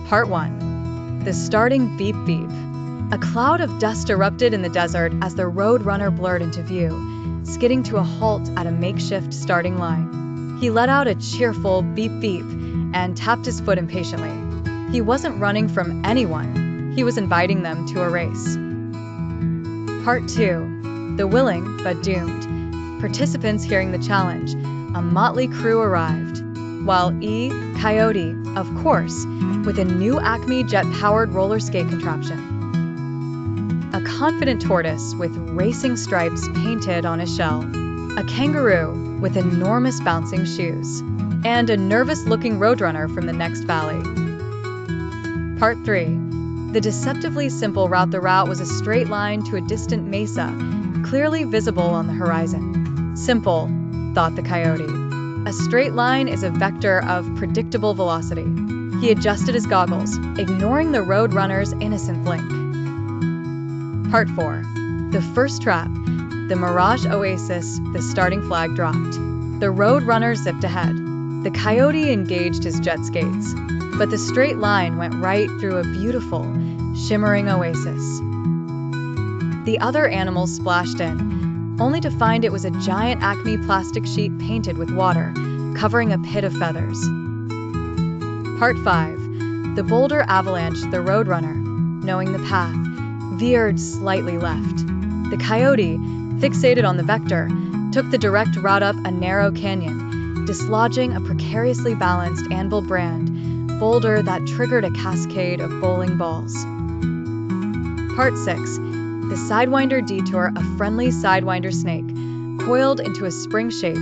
Part 1. The starting beep beep. A cloud of dust erupted in the desert as the roadrunner blurred into view, skidding to a halt at a makeshift starting line. He let out a cheerful beep beep and tapped his foot impatiently. He wasn't running from anyone. He was inviting them to a race. Part 2. The willing but doomed. Participants hearing the challenge, a motley crew arrived. Wile E, Coyote, of course, with a new Acme jet-powered roller skate contraption. A confident tortoise with racing stripes painted on his shell. A kangaroo with enormous bouncing shoes. And a nervous-looking roadrunner from the next valley. Part 3. The deceptively simple route. The route was a straight line to a distant mesa, clearly visible on the horizon. Simple, thought the coyote. A straight line is a vector of predictable velocity. He adjusted his goggles, ignoring the roadrunner's innocent blink. Part 4. The first trap. The mirage oasis. The starting flag dropped. The roadrunner zipped ahead. The coyote engaged his jet skates, but the straight line went right through a beautiful, shimmering oasis. The other animals splashed in, only to find it was a giant Acme plastic sheet painted with water, covering a pit of feathers. Part 5. The boulder avalanche. The roadrunner, knowing the path, veered slightly left. The coyote, fixated on the vector, took the direct route up a narrow canyon, dislodging a precariously balanced anvil brand boulder that triggered a cascade of bowling balls. Part 6. The sidewinder detour. A friendly sidewinder snake, coiled into a spring shape,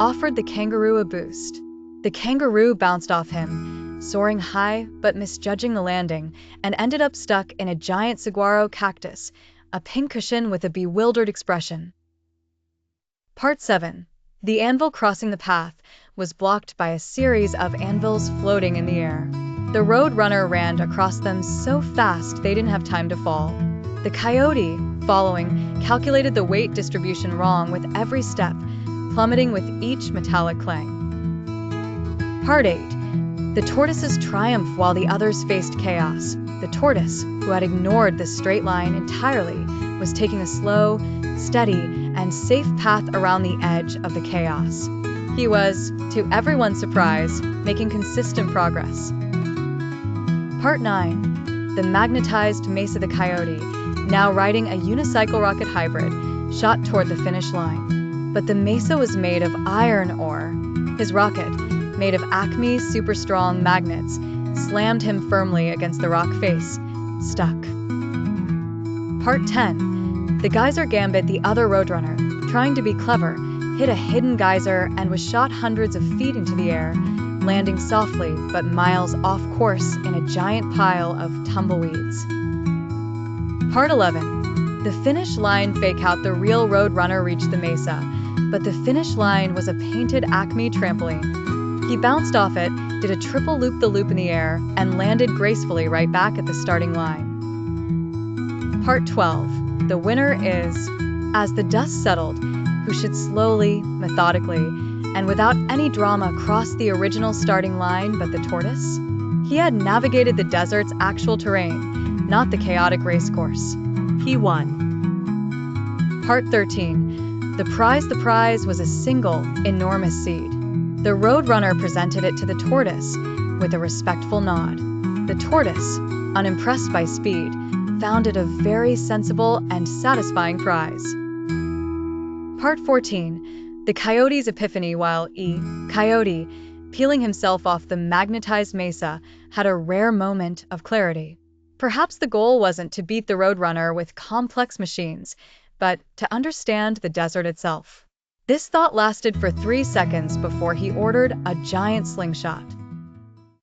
offered the kangaroo a boost. The kangaroo bounced off him, soaring high but misjudging the landing, and ended up stuck in a giant saguaro cactus, a pincushion with a bewildered expression. Part 7. The anvil crossing. The path was blocked by a series of anvils floating in the air. The roadrunner ran across them so fast they didn't have time to fall. The coyote, following, calculated the weight distribution wrong with every step, plummeting with each metallic clang. Part 8. The tortoise's triumph while the others faced chaos. The tortoise, who had ignored the straight line entirely, was taking a slow, steady, and safe path around the edge of the chaos. He was, to everyone's surprise, making consistent progress. Part 9. The magnetized mesa. The coyote, now riding a unicycle rocket hybrid, shot toward the finish line. But the mesa was made of iron ore. His rocket, made of Acme super-strong magnets, slammed him firmly against the rock face, stuck. Part 10. The geyser gambit. The other roadrunner, trying to be clever, hit a hidden geyser and was shot hundreds of feet into the air, landing softly but miles off course in a giant pile of tumbleweeds. Part 11. The finish line fake-out. The real roadrunner reached the mesa, but the finish line was a painted Acme trampoline. He bounced off it, did a triple loop-the-loop in the air, and landed gracefully right back at the starting line. Part 12. The winner is, as the dust settled, who should slowly, methodically, and without any drama cross the original starting line but the tortoise? He had navigated the desert's actual terrain, not the chaotic racecourse. He won. Part 13. The prize was a single, enormous seed. The roadrunner presented it to the tortoise with a respectful nod. The tortoise, unimpressed by speed, found it a very sensible and satisfying prize. Part 14. The coyote's epiphany. Wile E, Coyote, peeling himself off the magnetized mesa, had a rare moment of clarity. Perhaps the goal wasn't to beat the roadrunner with complex machines, but to understand the desert itself. This thought lasted for 3 seconds before he ordered a giant slingshot.